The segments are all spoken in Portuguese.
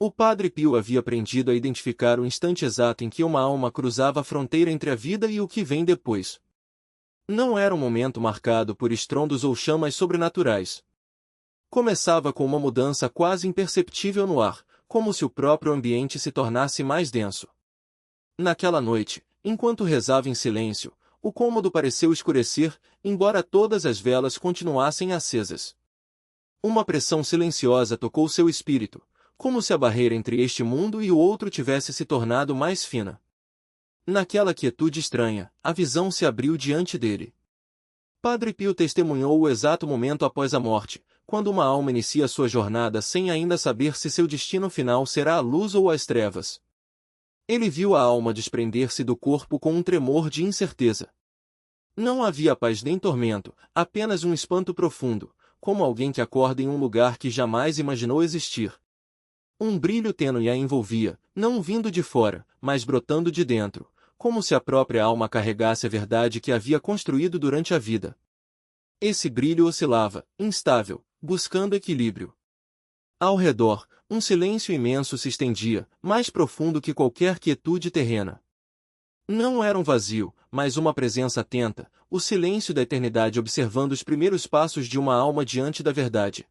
O Padre Pio havia aprendido a identificar o instante exato em que uma alma cruzava a fronteira entre a vida e o que vem depois. Não era um momento marcado por estrondos ou chamas sobrenaturais. Começava com uma mudança quase imperceptível no ar, como se o próprio ambiente se tornasse mais denso. Naquela noite, enquanto rezava em silêncio, o cômodo pareceu escurecer, embora todas as velas continuassem acesas. Uma pressão silenciosa tocou seu espírito, como se a barreira entre este mundo e o outro tivesse se tornado mais fina. Naquela quietude estranha, a visão se abriu diante dele. Padre Pio testemunhou o exato momento após a morte, quando uma alma inicia sua jornada sem ainda saber se seu destino final será a luz ou as trevas. Ele viu a alma desprender-se do corpo com um tremor de incerteza. Não havia paz nem tormento, apenas um espanto profundo, como alguém que acorda em um lugar que jamais imaginou existir. Um brilho tênue a envolvia, não vindo de fora, mas brotando de dentro, como se a própria alma carregasse a verdade que havia construído durante a vida. Esse brilho oscilava, instável, buscando equilíbrio. Ao redor, um silêncio imenso se estendia, mais profundo que qualquer quietude terrena. Não era um vazio, mas uma presença atenta, o silêncio da eternidade observando os primeiros passos de uma alma diante da verdade.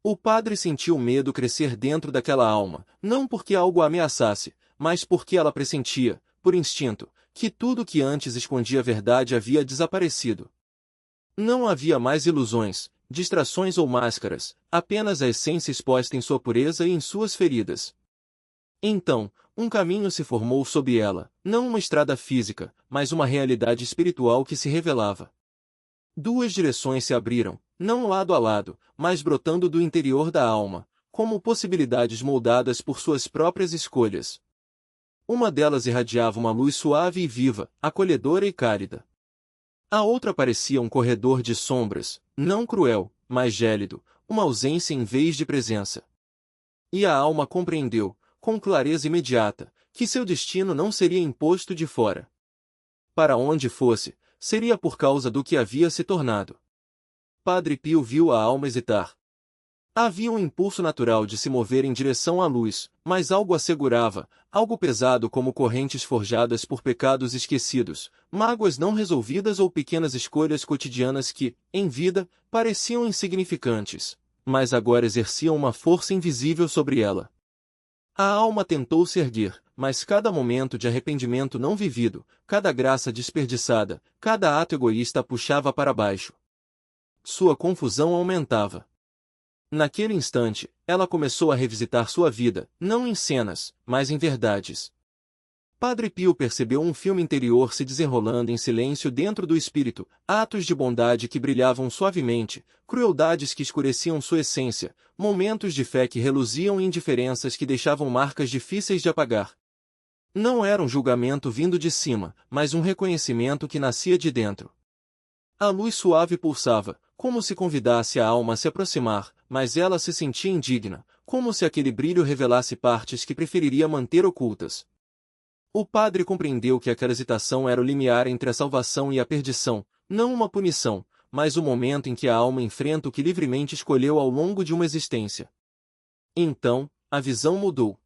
O padre sentiu medo crescer dentro daquela alma, não porque algo a ameaçasse, mas porque ela pressentia, por instinto, que tudo que antes escondia a verdade havia desaparecido. Não havia mais ilusões, distrações ou máscaras, apenas a essência exposta em sua pureza e em suas feridas. Então, um caminho se formou sob ela, não uma estrada física, mas uma realidade espiritual que se revelava. Duas direções se abriram, não lado a lado, mas brotando do interior da alma, como possibilidades moldadas por suas próprias escolhas. Uma delas irradiava uma luz suave e viva, acolhedora e cálida. A outra parecia um corredor de sombras, não cruel, mas gélido, uma ausência em vez de presença. E a alma compreendeu, com clareza imediata, que seu destino não seria imposto de fora. Para onde fosse, seria por causa do que havia se tornado. Padre Pio viu a alma hesitar. Havia um impulso natural de se mover em direção à luz, mas algo a segurava, algo pesado como correntes forjadas por pecados esquecidos, mágoas não resolvidas ou pequenas escolhas cotidianas que, em vida, pareciam insignificantes, mas agora exerciam uma força invisível sobre ela. A alma tentou se erguer, mas cada momento de arrependimento não vivido, cada graça desperdiçada, cada ato egoísta a puxava para baixo. Sua confusão aumentava. Naquele instante, ela começou a revisitar sua vida, não em cenas, mas em verdades. Padre Pio percebeu um filme interior se desenrolando em silêncio dentro do espírito, atos de bondade que brilhavam suavemente, crueldades que escureciam sua essência, momentos de fé que reluziam e indiferenças que deixavam marcas difíceis de apagar. Não era um julgamento vindo de cima, mas um reconhecimento que nascia de dentro. A luz suave pulsava, como se convidasse a alma a se aproximar, mas ela se sentia indigna, como se aquele brilho revelasse partes que preferiria manter ocultas. O padre compreendeu que aquela hesitação era o limiar entre a salvação e a perdição, não uma punição, mas o momento em que a alma enfrenta o que livremente escolheu ao longo de uma existência. Então, a visão mudou.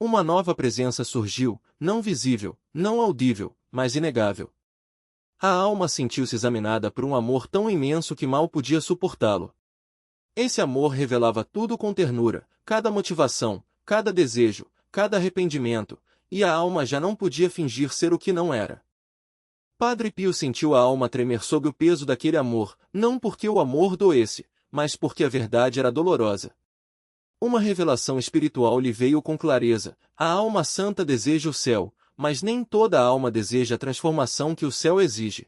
Uma nova presença surgiu, não visível, não audível, mas inegável. A alma sentiu-se examinada por um amor tão imenso que mal podia suportá-lo. Esse amor revelava tudo com ternura, cada motivação, cada desejo, cada arrependimento, e a alma já não podia fingir ser o que não era. Padre Pio sentiu a alma tremer sob o peso daquele amor, não porque o amor doesse, mas porque a verdade era dolorosa. Uma revelação espiritual lhe veio com clareza: a alma santa deseja o céu, mas nem toda a alma deseja a transformação que o céu exige.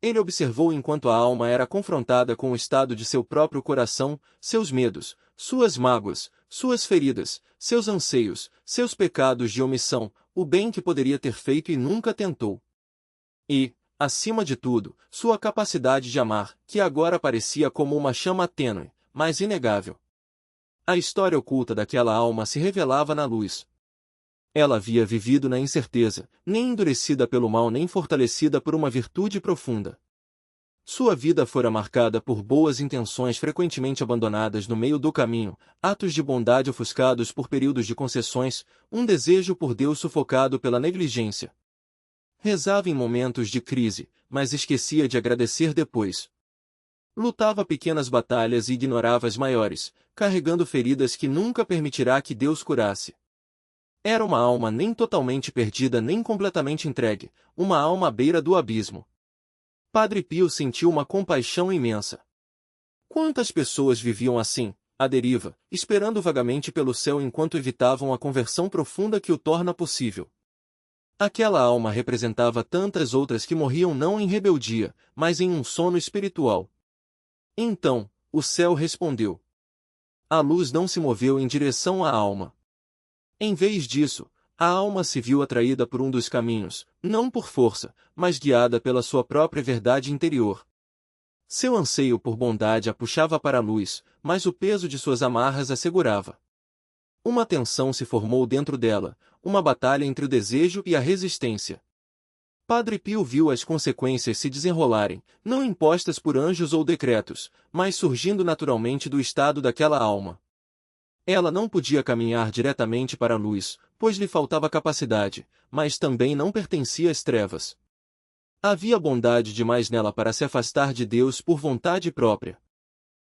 Ele observou enquanto a alma era confrontada com o estado de seu próprio coração, seus medos, suas mágoas, suas feridas, seus anseios, seus pecados de omissão, o bem que poderia ter feito e nunca tentou. E, acima de tudo, sua capacidade de amar, que agora parecia como uma chama tênue, mas inegável. A história oculta daquela alma se revelava na luz. Ela havia vivido na incerteza, nem endurecida pelo mal nem fortalecida por uma virtude profunda. Sua vida fora marcada por boas intenções frequentemente abandonadas no meio do caminho, atos de bondade ofuscados por períodos de concessões, um desejo por Deus sufocado pela negligência. Rezava em momentos de crise, mas esquecia de agradecer depois. Lutava pequenas batalhas e ignorava as maiores, carregando feridas que nunca permitirá que Deus curasse. Era uma alma nem totalmente perdida nem completamente entregue, uma alma à beira do abismo. Padre Pio sentiu uma compaixão imensa. Quantas pessoas viviam assim, à deriva, esperando vagamente pelo céu enquanto evitavam a conversão profunda que o torna possível? Aquela alma representava tantas outras que morriam não em rebeldia, mas em um sono espiritual. Então, o céu respondeu. A luz não se moveu em direção à alma. Em vez disso, a alma se viu atraída por um dos caminhos, não por força, mas guiada pela sua própria verdade interior. Seu anseio por bondade a puxava para a luz, mas o peso de suas amarras a segurava. Uma tensão se formou dentro dela, uma batalha entre o desejo e a resistência. Padre Pio viu as consequências se desenrolarem, não impostas por anjos ou decretos, mas surgindo naturalmente do estado daquela alma. Ela não podia caminhar diretamente para a luz, pois lhe faltava capacidade, mas também não pertencia às trevas. Havia bondade demais nela para se afastar de Deus por vontade própria.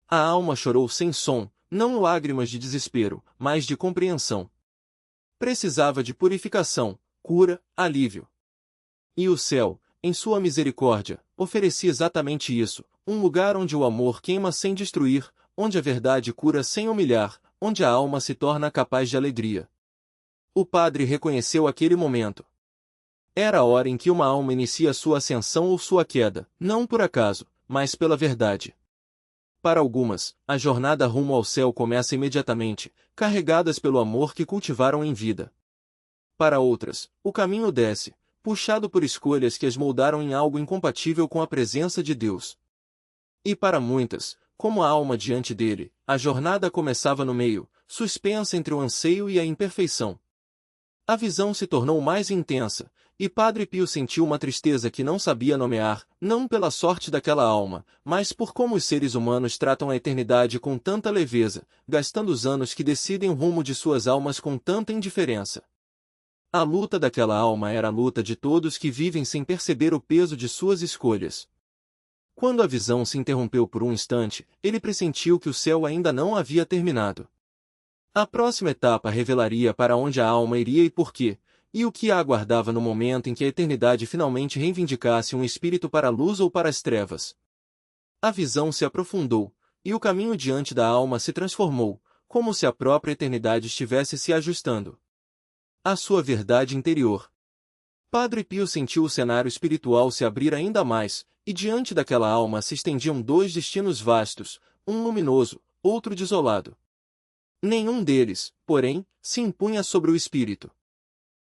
A alma chorou sem som, não lágrimas de desespero, mas de compreensão. Precisava de purificação, cura, alívio. E o céu, em sua misericórdia, oferecia exatamente isso, um lugar onde o amor queima sem destruir, onde a verdade cura sem humilhar, onde a alma se torna capaz de alegria. O padre reconheceu aquele momento. Era a hora em que uma alma inicia sua ascensão ou sua queda, não por acaso, mas pela verdade. Para algumas, a jornada rumo ao céu começa imediatamente, carregadas pelo amor que cultivaram em vida. Para outras, o caminho desce, puxado por escolhas que as moldaram em algo incompatível com a presença de Deus. E para muitas, como a alma diante dele, a jornada começava no meio, suspensa entre o anseio e a imperfeição. A visão se tornou mais intensa, e Padre Pio sentiu uma tristeza que não sabia nomear, não pela sorte daquela alma, mas por como os seres humanos tratam a eternidade com tanta leveza, gastando os anos que decidem o rumo de suas almas com tanta indiferença. A luta daquela alma era a luta de todos que vivem sem perceber o peso de suas escolhas. Quando a visão se interrompeu por um instante, ele pressentiu que o céu ainda não havia terminado. A próxima etapa revelaria para onde a alma iria e por quê, e o que a aguardava no momento em que a eternidade finalmente reivindicasse um espírito para a luz ou para as trevas. A visão se aprofundou, e o caminho diante da alma se transformou, como se a própria eternidade estivesse se ajustando à sua verdade interior. Padre Pio sentiu o cenário espiritual se abrir ainda mais, e diante daquela alma se estendiam dois destinos vastos, um luminoso, outro desolado. Nenhum deles, porém, se impunha sobre o espírito.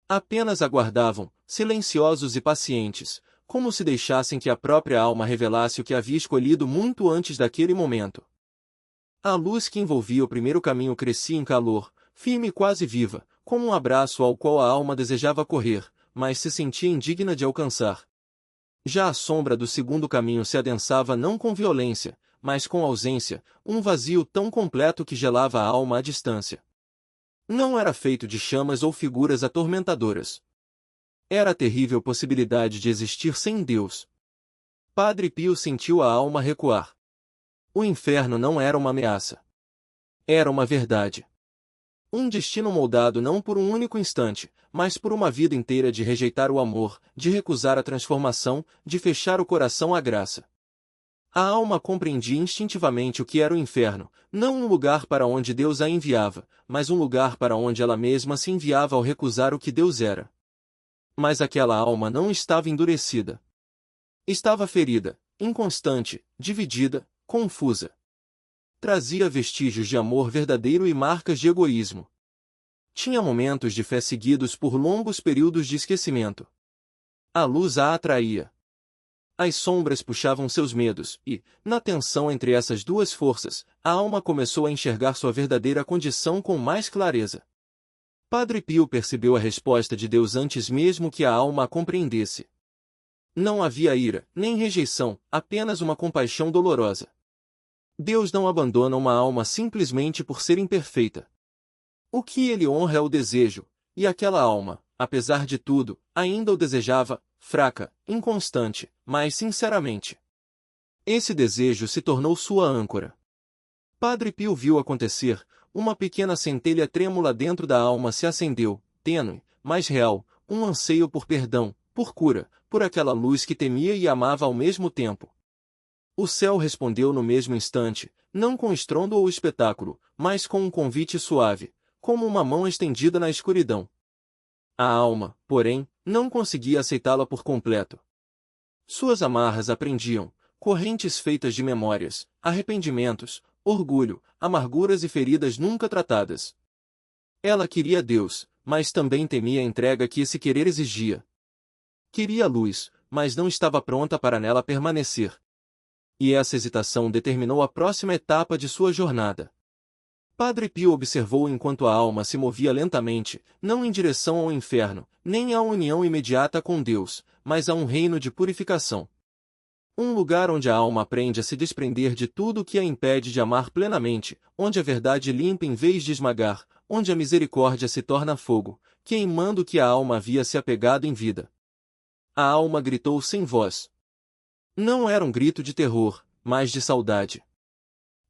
Apenas aguardavam, silenciosos e pacientes, como se deixassem que a própria alma revelasse o que havia escolhido muito antes daquele momento. A luz que envolvia o primeiro caminho crescia em calor, firme e quase viva, como um abraço ao qual a alma desejava correr, mas se sentia indigna de alcançar. Já a sombra do segundo caminho se adensava não com violência, mas com ausência, um vazio tão completo que gelava a alma à distância. Não era feito de chamas ou figuras atormentadoras. Era a terrível possibilidade de existir sem Deus. Padre Pio sentiu a alma recuar. O inferno não era uma ameaça. Era uma verdade. Um destino moldado não por um único instante, mas por uma vida inteira de rejeitar o amor, de recusar a transformação, de fechar o coração à graça. A alma compreendia instintivamente o que era o inferno, não um lugar para onde Deus a enviava, mas um lugar para onde ela mesma se enviava ao recusar o que Deus era. Mas aquela alma não estava endurecida. Estava ferida, inconstante, dividida, confusa. Trazia vestígios de amor verdadeiro e marcas de egoísmo. Tinha momentos de fé seguidos por longos períodos de esquecimento. A luz a atraía. As sombras puxavam seus medos, e, na tensão entre essas duas forças, a alma começou a enxergar sua verdadeira condição com mais clareza. Padre Pio percebeu a resposta de Deus antes mesmo que a alma a compreendesse. Não havia ira, nem rejeição, apenas uma compaixão dolorosa. Deus não abandona uma alma simplesmente por ser imperfeita. O que ele honra é o desejo, e aquela alma, apesar de tudo, ainda o desejava, fraca, inconstante, mas sinceramente. Esse desejo se tornou sua âncora. Padre Pio viu acontecer, uma pequena centelha trêmula dentro da alma se acendeu, tênue, mas real, um anseio por perdão, por cura, por aquela luz que temia e amava ao mesmo tempo. O céu respondeu no mesmo instante, não com estrondo ou espetáculo, mas com um convite suave, como uma mão estendida na escuridão. A alma, porém, não conseguia aceitá-la por completo. Suas amarras a prendiam, correntes feitas de memórias, arrependimentos, orgulho, amarguras e feridas nunca tratadas. Ela queria Deus, mas também temia a entrega que esse querer exigia. Queria a luz, mas não estava pronta para nela permanecer. E essa hesitação determinou a próxima etapa de sua jornada. Padre Pio observou enquanto a alma se movia lentamente, não em direção ao inferno, nem à união imediata com Deus, mas a um reino de purificação. Um lugar onde a alma aprende a se desprender de tudo que a impede de amar plenamente, onde a verdade limpa em vez de esmagar, onde a misericórdia se torna fogo, queimando o que a alma havia se apegado em vida. A alma gritou sem voz. Não era um grito de terror, mas de saudade.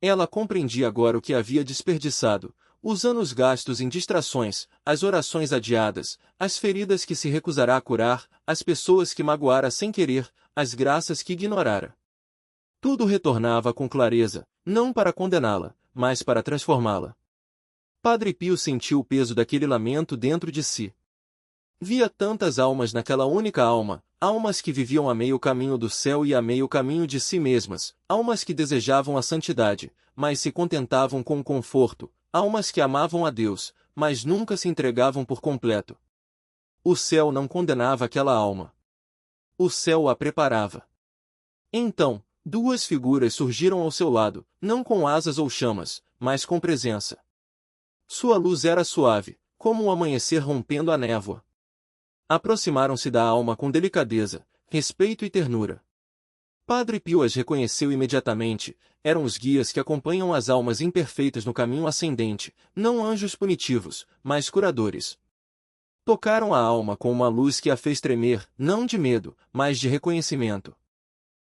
Ela compreendia agora o que havia desperdiçado, os anos gastos em distrações, as orações adiadas, as feridas que se recusará a curar, as pessoas que magoara sem querer, as graças que ignorara. Tudo retornava com clareza, não para condená-la, mas para transformá-la. Padre Pio sentiu o peso daquele lamento dentro de si. Via tantas almas naquela única alma, almas que viviam a meio caminho do céu e a meio caminho de si mesmas, almas que desejavam a santidade, mas se contentavam com o conforto, almas que amavam a Deus, mas nunca se entregavam por completo. O céu não condenava aquela alma. O céu a preparava. Então, duas figuras surgiram ao seu lado, não com asas ou chamas, mas com presença. Sua luz era suave, como um amanhecer rompendo a névoa. Aproximaram-se da alma com delicadeza, respeito e ternura. Padre Pio as reconheceu imediatamente, eram os guias que acompanham as almas imperfeitas no caminho ascendente, não anjos punitivos, mas curadores. Tocaram a alma com uma luz que a fez tremer, não de medo, mas de reconhecimento.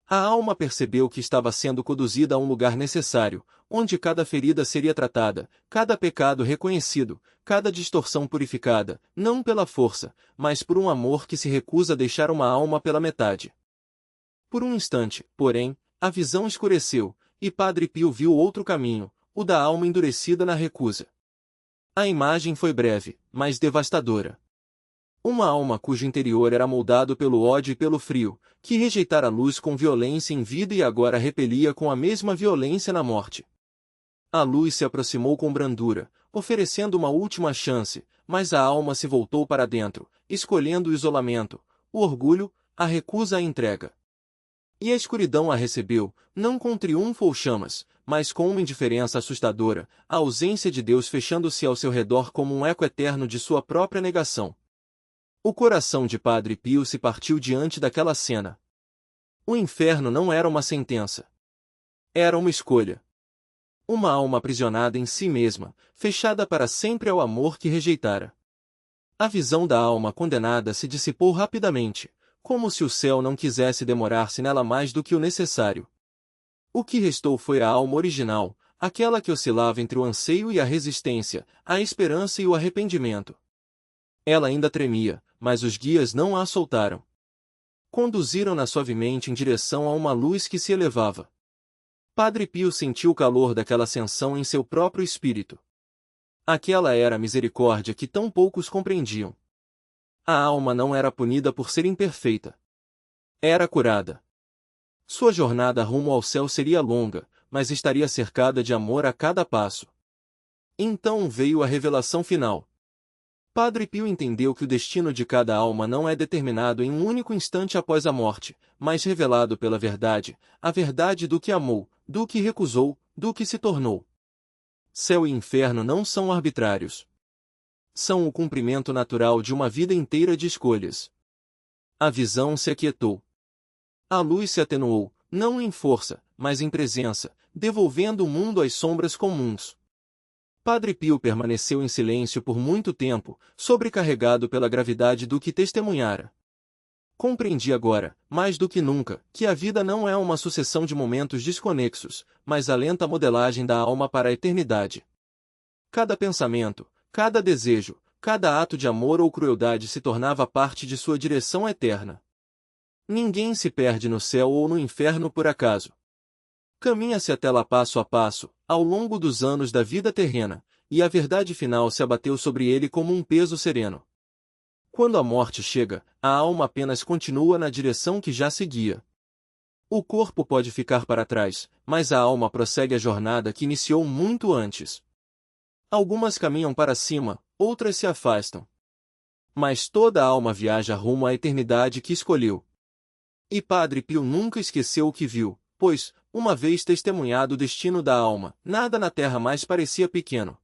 A alma percebeu que estava sendo conduzida a um lugar necessário, onde cada ferida seria tratada, cada pecado reconhecido, cada distorção purificada, não pela força, mas por um amor que se recusa a deixar uma alma pela metade. Por um instante, porém, a visão escureceu, e Padre Pio viu outro caminho, o da alma endurecida na recusa. A imagem foi breve, mas devastadora. Uma alma cujo interior era moldado pelo ódio e pelo frio, que rejeitara a luz com violência em vida e agora repelia com a mesma violência na morte. A luz se aproximou com brandura, oferecendo uma última chance, mas a alma se voltou para dentro, escolhendo o isolamento, o orgulho, a recusa à entrega. E a escuridão a recebeu, não com triunfo ou chamas, mas com uma indiferença assustadora, a ausência de Deus fechando-se ao seu redor como um eco eterno de sua própria negação. O coração de Padre Pio se partiu diante daquela cena. O inferno não era uma sentença. Era uma escolha. Uma alma aprisionada em si mesma, fechada para sempre ao amor que rejeitara. A visão da alma condenada se dissipou rapidamente, como se o céu não quisesse demorar-se nela mais do que o necessário. O que restou foi a alma original, aquela que oscilava entre o anseio e a resistência, a esperança e o arrependimento. Ela ainda tremia, mas os guias não a soltaram. Conduziram-na suavemente em direção a uma luz que se elevava. Padre Pio sentiu o calor daquela ascensão em seu próprio espírito. Aquela era a misericórdia que tão poucos compreendiam. A alma não era punida por ser imperfeita. Era curada. Sua jornada rumo ao céu seria longa, mas estaria cercada de amor a cada passo. Então veio a revelação final. Padre Pio entendeu que o destino de cada alma não é determinado em um único instante após a morte, mas revelado pela verdade, a verdade do que amou, do que recusou, do que se tornou. Céu e inferno não são arbitrários. São o cumprimento natural de uma vida inteira de escolhas. A visão se aquietou. A luz se atenuou, não em força, mas em presença, devolvendo o mundo às sombras comuns. Padre Pio permaneceu em silêncio por muito tempo, sobrecarregado pela gravidade do que testemunhara. Compreendi agora, mais do que nunca, que a vida não é uma sucessão de momentos desconexos, mas a lenta modelagem da alma para a eternidade. Cada pensamento, cada desejo, cada ato de amor ou crueldade se tornava parte de sua direção eterna. Ninguém se perde no céu ou no inferno por acaso. Caminha-se até lá passo a passo, ao longo dos anos da vida terrena, e a verdade final se abateu sobre ele como um peso sereno. Quando a morte chega, a alma apenas continua na direção que já seguia. O corpo pode ficar para trás, mas a alma prossegue a jornada que iniciou muito antes. Algumas caminham para cima, outras se afastam. Mas toda a alma viaja rumo à eternidade que escolheu. E Padre Pio nunca esqueceu o que viu, pois, uma vez testemunhado o destino da alma, nada na terra mais parecia pequeno.